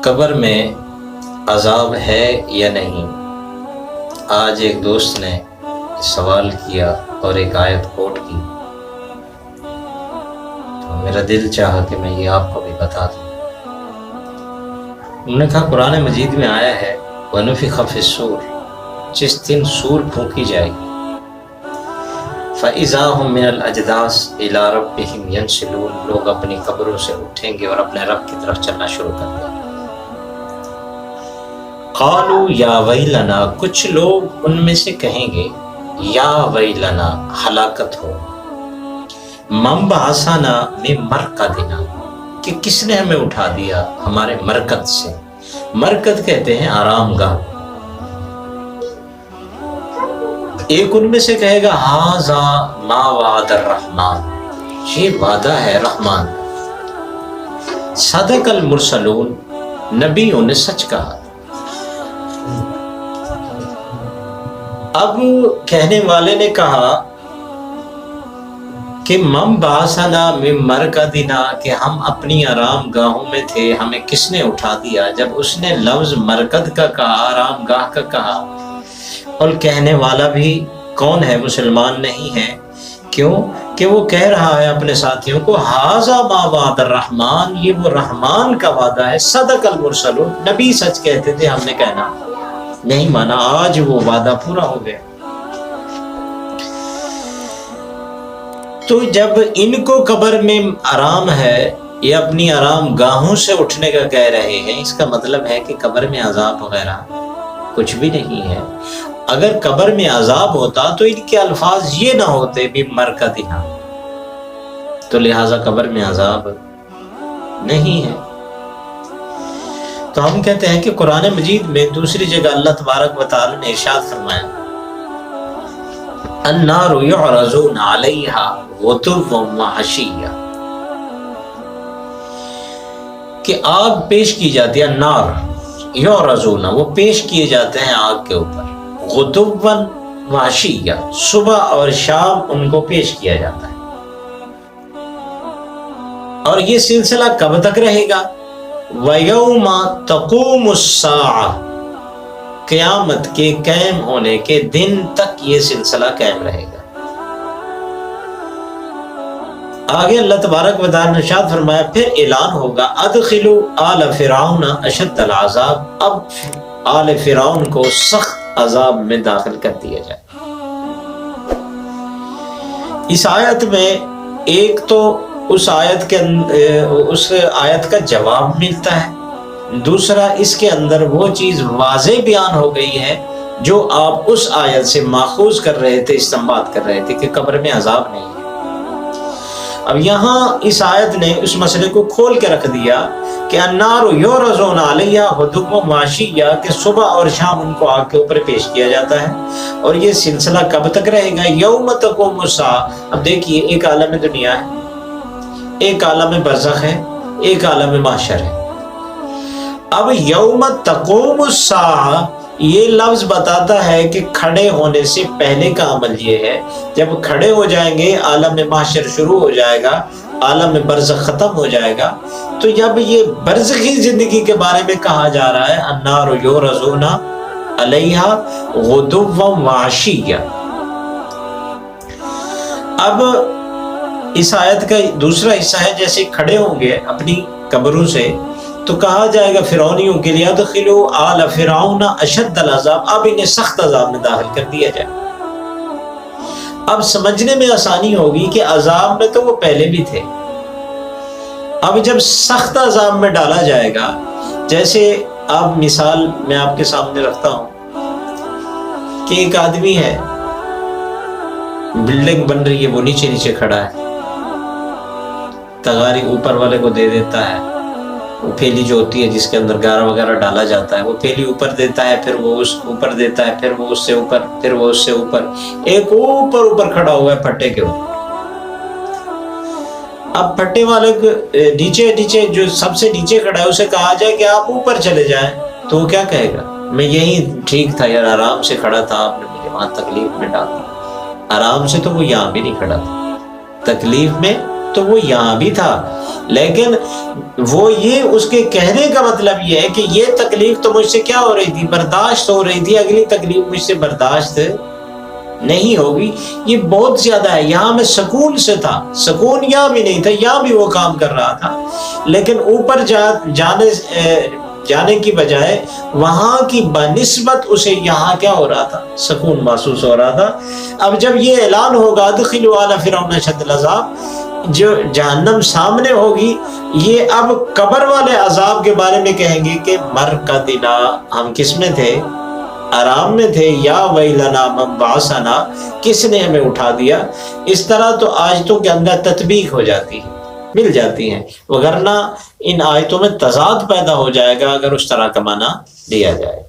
قبر میں عذاب ہے یا نہیں؟ آج ایک دوست نے سوال کیا اور ایک آیت کوٹ کی، تو میرا دل چاہا کہ میں یہ آپ کو بھی بتا دوں۔ انہوں نے کہا قرآن مجید میں آیا ہے وَنُفِخَ فِي الصُّورِ، جس دن سور پھونکی جائے گی، فَإِذَا هُمْ مِنَ الْأَجْدَاثِ إِلَىٰ رَبِّهِمْ يَنْسِلُونَ، لوگ اپنی قبروں سے اٹھیں گے اور اپنے رب کی طرف چلنا شروع کر دیں گے۔ قَالُوا يَا وَيْلَنَا، کچھ لوگ ان میں سے کہیں گے یا ویلنا، ہلاکت ہو، مَن بَعَثَنَا مِن مَرْقَدِنَا، کہ کس نے ہمیں اٹھا دیا ہمارے مرکز سے۔ مرکز کہتے ہیں آرام گاہ۔ ایک ان میں سے کہے گا ھذا ما وعد الرحمن، یہ وعدہ ہے رحمان۔ صدق المرسلون، نبیوں نے سچ کہا۔ اب کہنے والے نے کہا کہ من بعثنا من مرقدنا، کہ ہم اپنی آرام گاہوں میں تھے، ہمیں کس نے اٹھا دیا؟ جب اس نے لفظ مرقد کا کہا، آرام گاہ کا کہا، اور کہنے والا بھی کون ہے؟ مسلمان نہیں ہے۔ کیوں کہ وہ کہہ رہا ہے اپنے ساتھیوں کو ھذا ما وعد الرحمن، یہ وہ رحمان کا وعدہ ہے۔ صدق المرسلون، نبی سچ کہتے تھے، ہم نے کہنا نہیں مانا، آج وہ وعدہ پورا ہو گیا۔ تو جب ان کو قبر میں آرام ہے، یہ اپنی آرام گاہوں سے اٹھنے کا کہہ رہے ہیں، اس کا مطلب ہے کہ قبر میں عذاب وغیرہ کچھ بھی نہیں ہے۔ اگر قبر میں عذاب ہوتا تو ان کے الفاظ یہ نہ ہوتے بھی مرقدنا، تو لہٰذا قبر میں عذاب نہیں ہے۔ تو ہم کہتے ہیں کہ قرآن مجید میں دوسری جگہ اللہ تبارک و تعالی نے ارشاد فرمایا النار یعرضون علیہا غدوا وعشیا، کہ آگ پیش کی جاتی ہے۔ النار یعرضون، وہ پیش کیے جاتے ہیں آگ کے اوپر، غدوا وعشیا، صبح اور شام ان کو پیش کیا جاتا ہے۔ اور یہ سلسلہ کب تک رہے گا؟ وَيَوْمَ تَقُومُ السَّاعَةُ، قیامت کے قائم ہونے کے دن تک یہ سلسلہ قائم رہے گا۔ آگے اللہ تبارک و تعالی نے ارشاد فرمایا، پھر اعلان ہوگا ادخلوا آل فرعون اشد العذاب، اب آل فرعون کو سخت عذاب میں داخل کر دیا جائے۔ اس آیت میں ایک تو اس آیت کا جواب ملتا ہے، دوسرا اس کے اندر وہ چیز واضح بیان ہو گئی ہے جو آپ اس آیت سے ماخوذ کر رہے تھے، استنباط کر رہے تھے کہ قبر میں عذاب نہیں ہے۔ اب یہاں اس آیت نے اس مسئلے کو کھول کے رکھ دیا کہ النار یعرضون علیہا غدوا وعشیا، کہ صبح اور شام ان کو آگ کے اوپر پیش کیا جاتا ہے۔ اور یہ سلسلہ کب تک رہے گا؟ یوم تقوم الساعہ۔ اب دیکھیے، ایک عالم دنیا ہے، ایک عالم برزخ ہے، ایک عالم محشر ہے۔ اب یوم تقوم الساعہ یہ لفظ بتاتا ہے کہ کھڑے ہونے سے پہلے کا عمل یہ ہے، جب کھڑے ہو جائیں گے عالم محشر شروع ہو جائے گا، عالم برزخ ختم ہو جائے گا۔ تو جب یہ برزخی زندگی کے بارے میں کہا جا رہا ہے النار یعرضون علیہا غدوا وعشیا، اب اس آیت کا دوسرا حصہ ہے جیسے کھڑے ہوں گے اپنی قبروں سے، تو کہا جائے گا فرعونیوں کے لیے ادخلوا آل فرعون اشد العذاب، اب انہیں سخت عذاب میں داخل کر دیا جائے۔ اب سمجھنے میں آسانی ہوگی کہ عذاب میں تو وہ پہلے بھی تھے، اب جب سخت عذاب میں ڈالا جائے گا، جیسے اب مثال میں آپ کے سامنے رکھتا ہوں کہ ایک آدمی ہے، بلڈنگ بن رہی ہے، وہ نیچے نیچے کھڑا ہے، تغاری اوپر والے کو دے دیتا ہے، وہ پھیلی جو ہوتی ہے جس کے اندر گارا وغیرہ ڈالا جاتا ہے، وہ پھیلی اوپر دیتا ہے، پھر وہ اس اوپر دیتا ہے، پھر وہ اس سے اوپر، پھر وہ اس سے اوپر، ایک اوپر کھڑا ہوا ہے پھٹے کے اوپر۔ اب پھٹے والے کو نیچے جو سب سے نیچے کھڑا ہے اسے کہا جائے کہ آپ اوپر چلے جائیں، تو وہ کیا کہے گا؟ میں یہی ٹھیک تھا یار، آرام سے کھڑا تھا، آپ نے مجھے وہاں تکلیف میں ڈال دیا۔ آرام سے تو وہ یہاں بھی نہیں کھڑا تھا، تکلیف میں تو وہ یہاں بھی تھا، لیکن وہ یہ اس کے کہنے کا مطلب یہ ہے کہ یہ تکلیف تو مجھ سے کیا ہو رہی تھی، برداشت ہو رہی تھی، اگلی تکلیف مجھ سے برداشت نہیں ہوگی، یہ بہت زیادہ ہے۔ یہاں میں سکون سے تھا، سکون یہاں بھی نہیں تھا، یہاں بھی وہ کام کر رہا تھا، لیکن اوپر جانے کی بجائے وہاں کی بنسبت اسے یہاں کیا ہو رہا تھا، سکون محسوس ہو رہا تھا۔ اب جب یہ اعلان ہوگا ادخلوا آل فرعون اشد العذاب، جو جہنم سامنے ہوگی، یہ اب قبر والے عذاب کے بارے میں کہیں گے کہ مرقدنا، ہم کس میں تھے، آرام میں تھے، یا ویلنا من بعثنا، کس نے ہمیں اٹھا دیا۔ اس طرح تو آیتوں کے اندر تطبیق ہو جاتی ہے، مل جاتی ہیں، وگرنہ ان آیتوں میں تضاد پیدا ہو جائے گا اگر اس طرح کا معنی لیا جائے۔